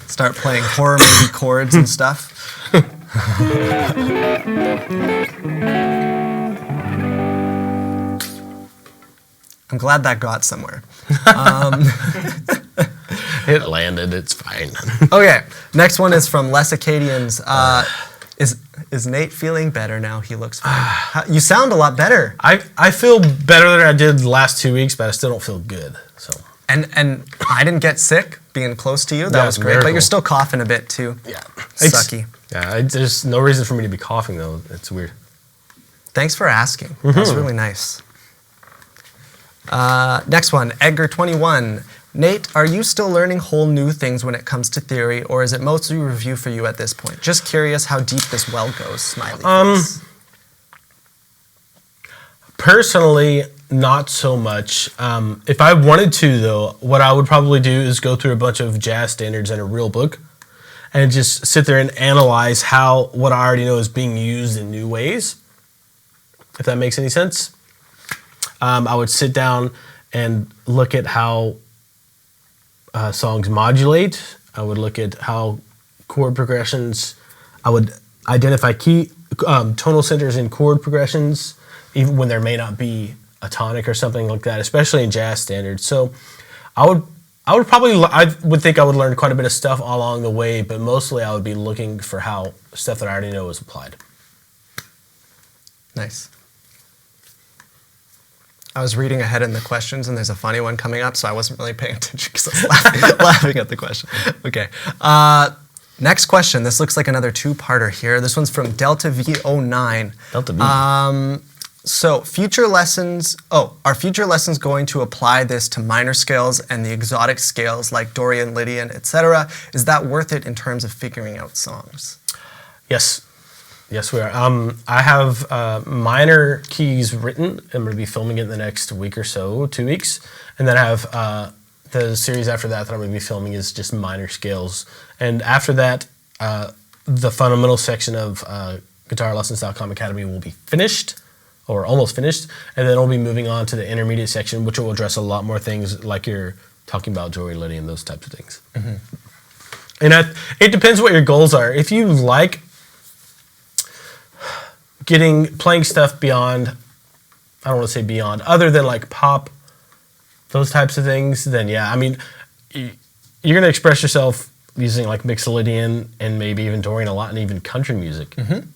Start playing horror movie chords and stuff. I'm glad that got somewhere. It landed, it's fine. Okay, next one is from Les Acadians. Is Nate feeling better now? He looks fine. You sound a lot better. I feel better than I did the last 2 weeks, but I still don't feel good. So And I didn't get sick being close to you. That Yeah, was it's a great. But miracle. you're still coughing a bit too. yeah, Sucky. There's no reason for me to be coughing though. It's weird. Thanks for asking. That's really nice. Next one, Edgar21. Nate, are you still learning whole new things when it comes to theory, or is it mostly review for you at this point? Just curious how deep this well goes, smiley face. Personally, not so much. If I wanted to, though, what I would probably do is go through a bunch of jazz standards in a real book and just sit there and analyze how what I already know is being used in new ways, if that makes any sense. I would sit down and look at how songs modulate. I would look at how chord progressions, I would identify key tonal centers in chord progressions, even when there may not be a tonic or something like that, especially in jazz standards. So I would think I would learn quite a bit of stuff along the way, but mostly I would be looking for how stuff that I already know is applied. Nice. I was reading ahead in the questions, and there's a funny one coming up, so I wasn't really paying attention because I was laughing at the question. Okay. Next question. This looks like another two-parter here. This one's from Delta V09. Delta V. So are future lessons going to apply this to minor scales and the exotic scales like Dorian, Lydian, etc.? Is that worth it in terms of figuring out songs? Yes. Yes, we are. I have minor keys written. I'm going to be filming it in the next week or so, 2 weeks. And then I have the series after that I'm going to be filming is just minor scales. And after that, the fundamental section of GuitarLessons.com Academy will be finished, or almost finished. And then I'll be moving on to the intermediate section, which will address a lot more things like you're talking about, Joey, Liddy, and those types of things. Mm-hmm. And it depends what your goals are. If you like playing stuff beyond, I don't want to say beyond, other than like pop, those types of things, then yeah, I mean, you're going to express yourself using like Mixolydian and maybe even Dorian a lot, and even country music. Mm-hmm.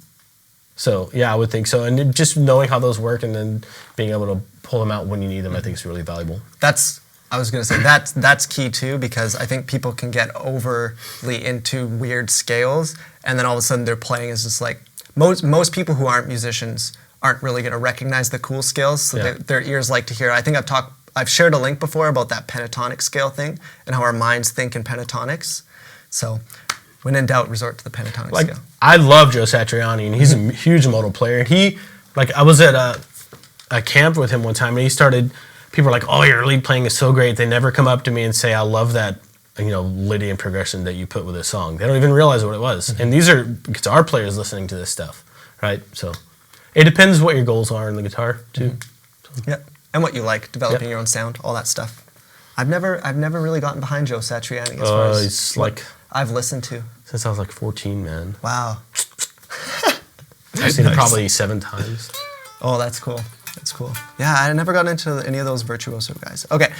So yeah, I would think so. And just knowing how those work and then being able to pull them out when you need them, I think is really valuable. I was going to say that's key too, because I think people can get overly into weird scales, and then all of a sudden their playing is just like, most people who aren't musicians aren't really going to recognize the cool scales, so yeah. Their ears like to hear. I think I've shared a link before about that pentatonic scale thing and how our minds think in pentatonics. So when in doubt, resort to the pentatonic scale. I love Joe Satriani, and he's a huge modal player. And I was at a camp with him one time, and people were like, "Oh, your lead playing is so great." They never come up to me and say, "I love that, Lydian progression that you put with this song." They don't even realize what it was. Mm-hmm. And these are guitar players listening to this stuff, right? So it depends what your goals are in the guitar too. Mm-hmm. So. Yep, and what you like, developing your own sound, all that stuff. I've never really gotten behind Joe Satriani as far as I've listened to. Since I was like 14, man. Wow. I've seen it probably 7 times. Oh, that's cool. That's cool. Yeah, I never got into any of those virtuoso guys. Okay.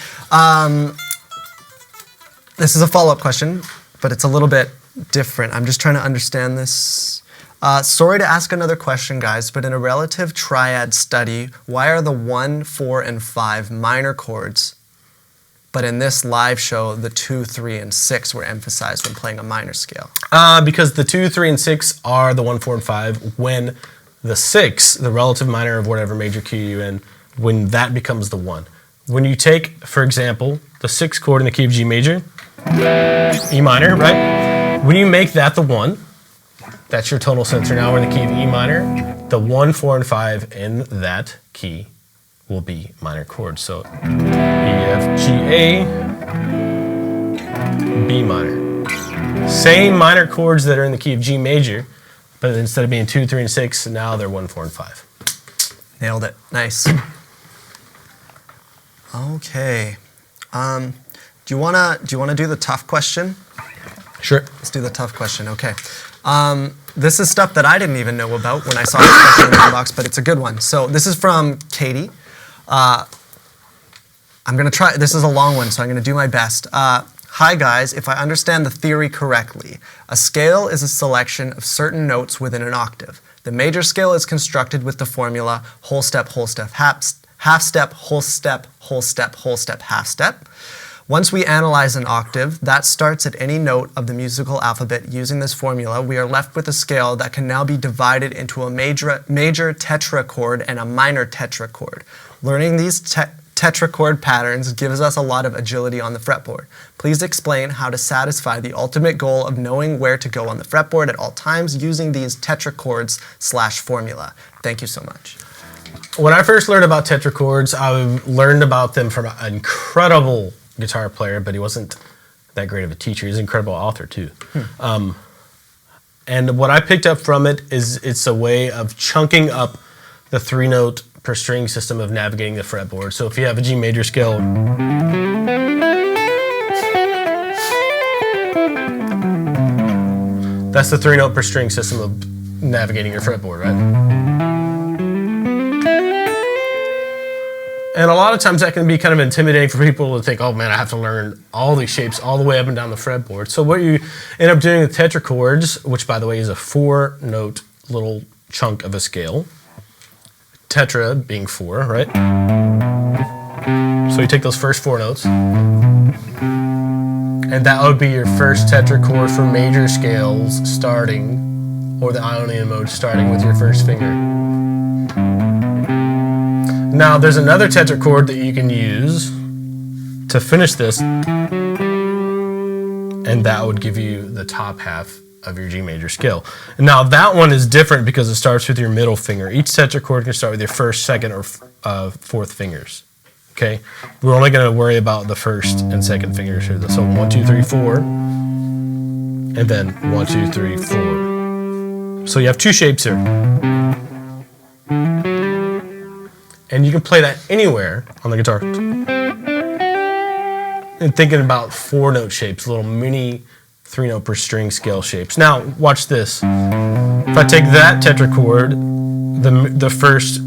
This is a follow-up question, but it's a little bit different. I'm just trying to understand this. Sorry to ask another question, guys, but in a relative triad study, why are the 1, 4, and 5 minor chords, but in this live show, the 2, 3, and 6 were emphasized when playing a minor scale? Because the 2, 3, and 6 are the 1, 4, and 5. When the 6, the relative minor of whatever major key you're in, when that becomes the 1. When you take, for example, the 6th chord in the key of G major, E minor, right? When you make that the 1, that's your tonal center. Now we're in the key of E minor. The 1, 4, and 5 in that key will be minor chords. So E, F, G, A, B minor. Same minor chords that are in the key of G major, but instead of being 2, 3, and 6, now they're 1, 4, and 5. Nailed it. Nice. Okay. Do you wanna do the tough question? Sure. Let's do the tough question. Okay. This is stuff that I didn't even know about when I saw this question in the inbox, but it's a good one. So this is from Katie. I'm gonna try. This is a long one, so I'm gonna do my best. Hi guys, if I understand the theory correctly, a scale is a selection of certain notes within an octave. The major scale is constructed with the formula whole step, half step, whole step, whole step, whole step, half step. Once we analyze an octave that starts at any note of the musical alphabet using this formula, we are left with a scale that can now be divided into a major tetrachord and a minor tetrachord. Learning these tetrachord patterns gives us a lot of agility on the fretboard. Please explain how to satisfy the ultimate goal of knowing where to go on the fretboard at all times using these tetrachords / formula. Thank you so much. when I first learned about tetrachords, I learned about them from an incredible guitar player, but he wasn't that great of a teacher. He's an incredible author too. And what I picked up from it is it's a way of chunking up the 3-note per string system of navigating the fretboard. So if you have a G major scale, that's the 3-note per string system of navigating your fretboard, right? And a lot of times that can be kind of intimidating for people to think, oh man, I have to learn all these shapes all the way up and down the fretboard. So what you end up doing with tetrachords, which by the way is a 4-note little chunk of a scale, tetra being 4, right? So you take those first 4 notes, and that would be your first tetrachord for major scales starting, or the Ionian mode starting with your first finger. Now there's another tetrachord that you can use to finish this, and that would give you the top half of your G major scale. Now that one is different because it starts with your middle finger. Each tetrachord can start with your first, second, or fourth fingers. Okay, we're only going to worry about the first and second fingers here. So 1, 2, 3, 4, and then 1, 2, 3, 4. So you have 2 shapes here. And you can play that anywhere on the guitar. And thinking about 4-note shapes, little mini 3-note per string scale shapes. Now, watch this. If I take that tetrachord, the first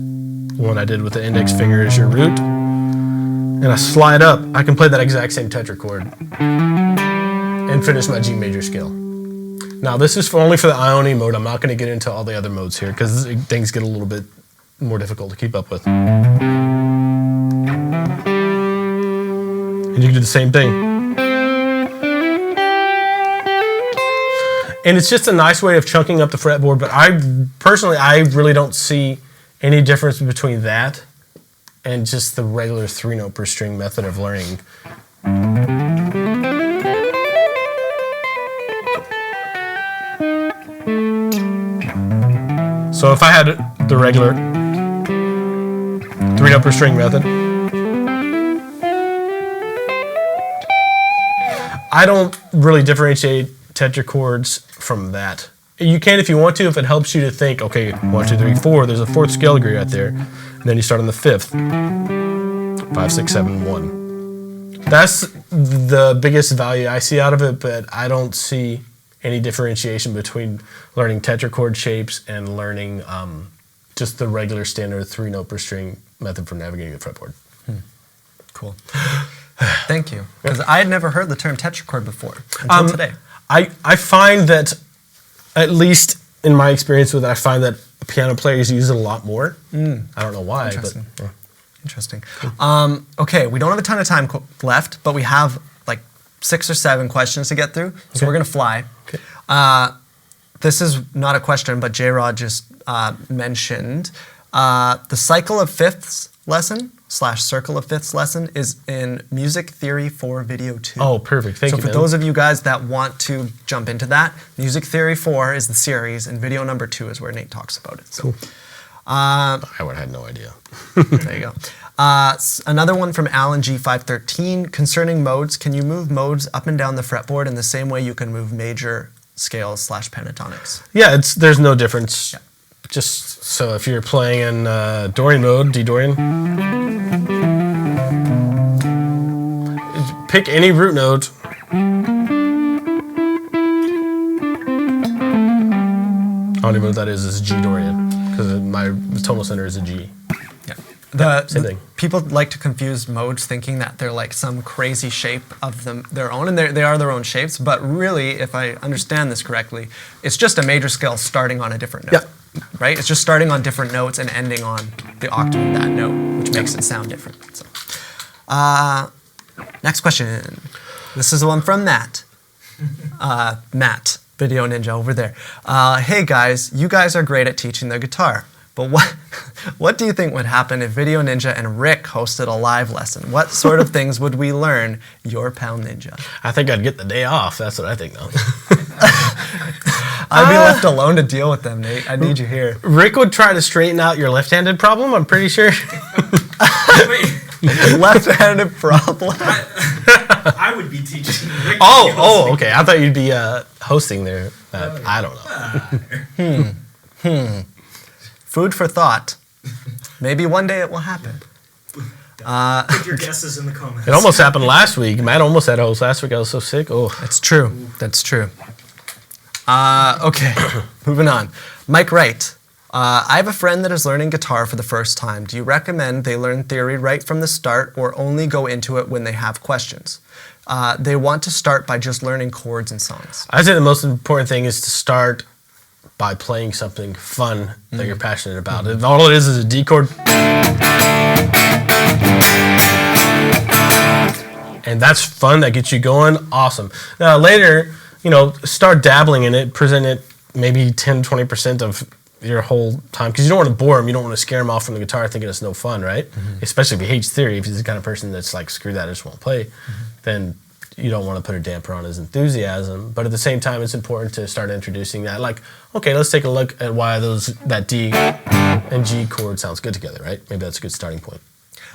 one I did with the index finger is your root, and I slide up, I can play that exact same tetrachord and finish my G major scale. Now, this is only for the Ionian mode. I'm not going to get into all the other modes here because things get a little bit more difficult to keep up with. And you can do the same thing. And it's just a nice way of chunking up the fretboard, but I really don't see any difference between that and just the regular 3-note per string method of learning. So if I had the regular 3-note per string method, I don't really differentiate tetrachords from that. You can if you want to, if it helps you to think, okay, 1, 2, 3, 4, there's a 4th scale degree right there, and then you start on the 5th, 5, 6, 7, 1. That's the biggest value I see out of it, but I don't see any differentiation between learning tetrachord shapes and learning just the regular standard 3-note per string method for navigating the fretboard. Cool. Thank you. Because I had never heard the term tetrachord before until today. I find that, at least in my experience with it, I find that piano players use it a lot more. I don't know why. Interesting. But, yeah. Interesting. Okay, we don't have a ton of time left, but we have like 6 or 7 questions to get through, so we're going to fly. Okay. This is not a question, but J-Rod just mentioned the cycle of fifths lesson / circle of fifths lesson is in Music Theory 4 Video 2. Oh, perfect. Thank you, So for those of you guys that want to jump into that, Music Theory 4 is the series, and video number 2 is where Nate talks about it. So, cool. I would have had no idea. there you go. Another one from Alan G513, concerning modes, can you move modes up and down the fretboard in the same way you can move major scales / pentatonics? Yeah, there's no difference. Yeah. Just so if you're playing in Dorian mode, D Dorian, pick any root note. I don't even know what that is. It's G Dorian because my tonal center is a G. Yeah. Same thing. People like to confuse modes thinking that they're like some crazy shape of their own, and they are their own shapes, but really, if I understand this correctly, it's just a major scale starting on a different note. Yeah. Right? It's just starting on different notes and ending on the octave of that note, which makes it sound different. So, next question. This is the one from Matt. Matt, Video Ninja over there. Hey guys, you guys are great at teaching the guitar. But what do you think would happen if Video Ninja and Rick hosted a live lesson? What sort of things would we learn? Your pal Ninja. I think I'd get the day off. That's what I think, though. I'd be left alone to deal with them, Nate. I need you here. Rick would try to straighten out your left-handed problem, I'm pretty sure. Wait, Left-handed problem. I would be teaching. Rick Okay. I thought you'd be hosting there. I don't know. Food for thought. Maybe one day it will happen. Put your guesses in the comments. It almost happened last week. Matt almost had a host last week. I was so sick. Oh, That's true. That's true. Okay, moving on. Mike Wright. I have a friend that is learning guitar for the first time. Do you recommend they learn theory right from the start or only go into it when they have questions? They want to start by just learning chords and songs. I say the most important thing is to start by playing something fun that you're passionate about. If all it is a D chord, and that's fun, that gets you going, awesome. Now later, start dabbling in it, present it maybe 10, 20% of your whole time, because you don't want to bore them, you don't want to scare them off from the guitar thinking it's no fun, right? Especially if he hates theory, if he's the kind of person that's like, screw that, I just won't play, then you don't want to put a damper on his enthusiasm. But at the same time, it's important to start introducing that. Like, okay, let's take a look at why that D and G chord sounds good together, right? Maybe that's a good starting point.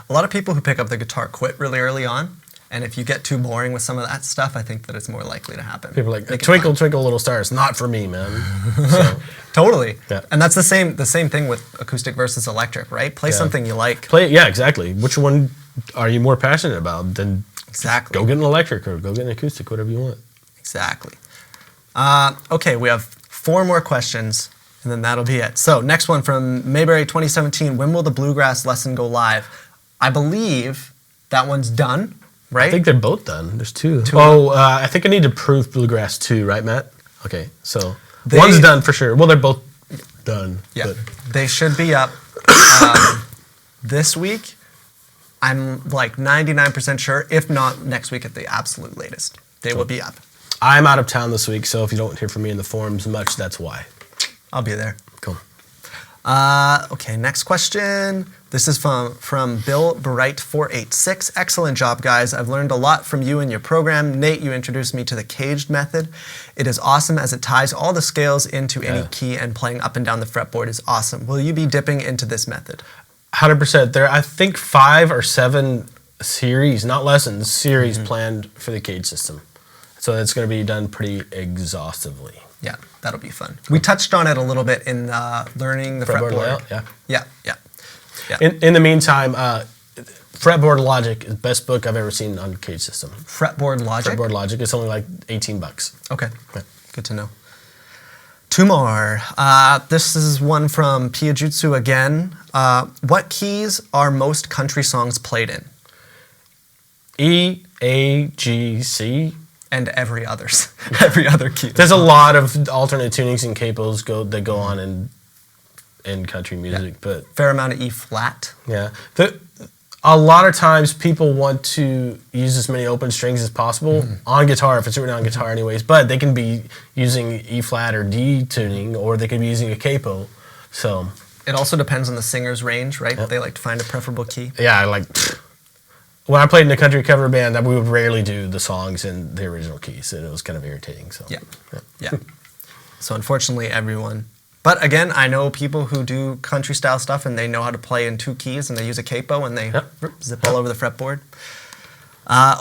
A lot of people who pick up the guitar quit really early on, and if you get too boring with some of that stuff, I think that it's more likely to happen. People are like, twinkle, twinkle, little stars. Not for me, man. So, totally. Yeah. And that's the same thing with acoustic versus electric, right? Play something you like. Yeah, exactly. Which one are you more passionate about? Then Exactly. go get an electric or go get an acoustic, whatever you want. Exactly. Okay, we have 4 more questions, and then that'll be it. So next one from Mayberry 2017. When will the Bluegrass lesson go live? I believe that one's done, right? I think they're both done. There's 2. I think I need to prove Bluegrass 2, right, Matt? Okay, so one's done for sure. Well, they're both done. Yeah, but they should be up this week. I'm like 99% sure, if not next week at the absolute latest. They will be up. I'm out of town this week, so if you don't hear from me in the forums much, that's why. I'll be there. Cool. Okay, next question. This is from Bill Bright 486. Excellent job, guys. I've learned a lot from you and your program. Nate, you introduced me to the caged method. It is awesome as it ties all the scales into any key, and playing up and down the fretboard is awesome. Will you be dipping into this method? 100%. There are, I think, 5 or 7 series, not lessons, series planned for the cage system. So it's going to be done pretty exhaustively. Yeah, that'll be fun. We touched on it a little bit in learning the fretboard. Layout, yeah. Yeah. In the meantime, Fretboard Logic is the best book I've ever seen on cage system. Fretboard Logic? Fretboard Logic. It's only like $18. Okay, Yeah. good to know. 2 more. This is one from Piajutsu again. What keys are most country songs played in? E, A, G, C. And every other key. There's a lot of alternate tunings and capos that go on in country music, but Fair amount of E flat. yeah. A lot of times people want to use as many open strings as possible on guitar, if it's written on guitar anyways, but they can be using E flat or D tuning, or they could be using a capo. So It also depends on the singer's range, right? They like to find a preferable key. yeah, when I played in a country cover band, we would rarely do the songs in the original keys, and it was kind of irritating. So Yeah. So unfortunately, everyone. But again, I know people who do country style stuff, and they know how to play in 2 keys, and they use a capo, and they zip all over the fretboard.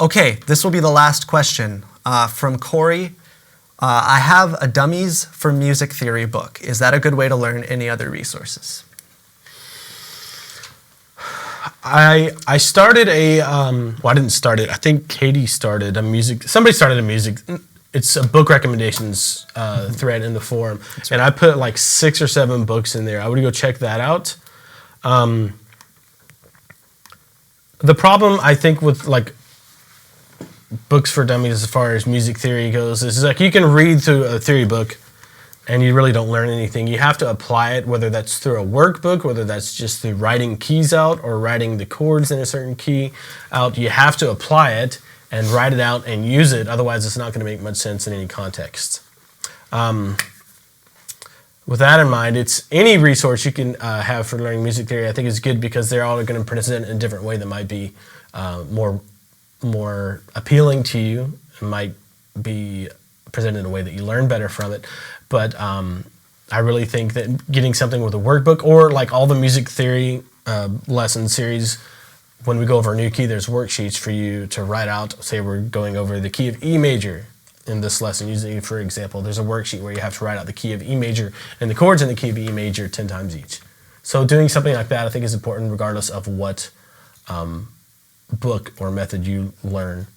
Okay, this will be the last question from Corey. I have a Dummies for Music Theory book. Is that a good way to learn any other resources? I started I didn't start it. I think Katie started somebody started a music. It's a book recommendations thread in the forum. And I put like 6 or 7 books in there. I would go check that out. The problem, I think, with like books for dummies as far as music theory goes is like you can read through a theory book and you really don't learn anything. You have to apply it, whether that's through a workbook, whether that's just through writing keys out or writing the chords in a certain key out. You have to apply it and write it out and use it. Otherwise, it's not going to make much sense in any context. With that in mind, it's any resource you can have for learning music theory, I think is good because they're all going to present in a different way that might be more appealing to you. It might be presented in a way that you learn better from it. But I really think that getting something with a workbook, or like all the music theory lesson series, when we go over a new key, there's worksheets for you to write out. Say we're going over the key of E major in this lesson. Using for example, there's a worksheet where you have to write out the key of E major and the chords in the key of E major 10 times each. So doing something like that I think is important regardless of what book or method you learn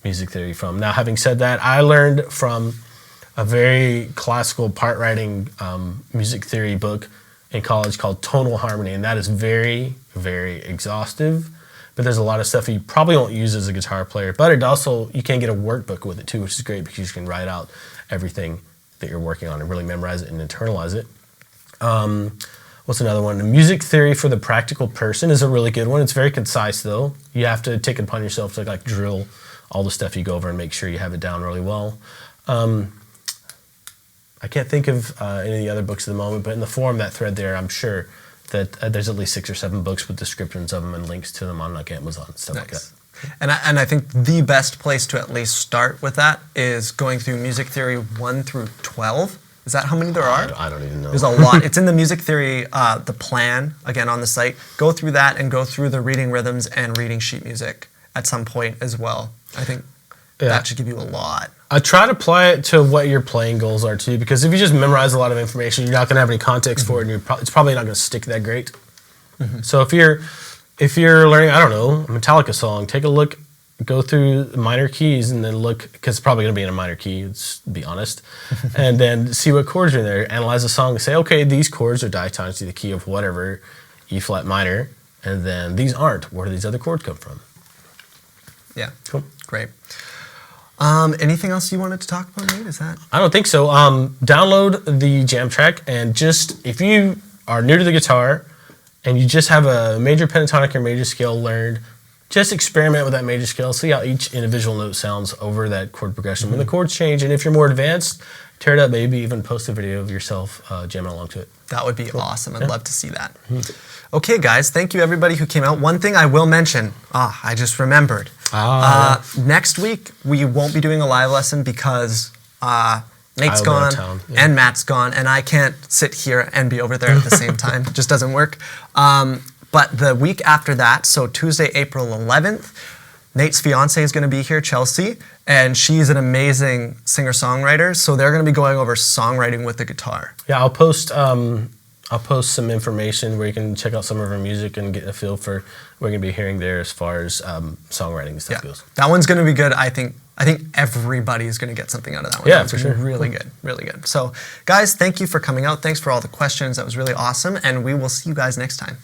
music theory from. Now, having said that, I learned from a very classical part writing music theory book in college called Tonal Harmony, and that is very, very exhaustive. But there's a lot of stuff you probably won't use as a guitar player. But it also, you can get a workbook with it too, which is great because you can write out everything that you're working on and really memorize it and internalize it. What's another one? The music theory for the practical person is a really good one. It's very concise though. You have to take it upon yourself to like drill all the stuff you go over and make sure you have it down really well. I can't think of any of the other books at the moment, but in the forum, that thread there, I'm sure that there's at least 6 or 7 books with descriptions of them and links to them on like Amazon, stuff like that. And I think the best place to at least start with that is going through music theory 1 through 12. Is that how many there are? I don't even know. There's a lot. It's in the music theory, the plan, again, on the site. Go through that and go through the reading rhythms and reading sheet music at some point as well. I think that should give you a lot. I try to apply it to what your playing goals are too, because if you just memorize a lot of information, you're not going to have any context for it, and it's probably not going to stick that great. So if you're learning, I don't know, a Metallica song, take a look, go through minor keys, and then look, because it's probably going to be in a minor key, let's be honest, and then see what chords are in there. Analyze the song and say, okay, these chords are diatonic to the key of whatever, E flat minor, and then these aren't. Where do these other chords come from? Yeah. Cool. Great. Anything else you wanted to talk about, Nate? Is that? I don't think so. Download the jam track, and just, if you are new to the guitar and you just have a major pentatonic or major scale learned, just experiment with that major scale. See how each individual note sounds over that chord progression. When the chords change, and if you're more advanced, tear it up, maybe even post a video of yourself jamming along to it. That would be awesome. I'd love to see that. Okay, guys, thank you everybody who came out. One thing I will mention, I just remembered. Next week, we won't be doing a live lesson because Nate's gone and Matt's gone, and I can't sit here and be over there at the same time. It just doesn't work. But the week after that, so Tuesday, April 11th, Nate's fiance is going to be here, Chelsea, and she's an amazing singer-songwriter, so they're going to be going over songwriting with the guitar. Yeah, I'll post some information where you can check out some of her music and get a feel for what you're going to be hearing there as far as songwriting and stuff goes. That one's going to be good. I think everybody is going to get something out of that one. Yeah, for sure. Really good, really good. So, guys, thank you for coming out. Thanks for all the questions. That was really awesome, and we will see you guys next time.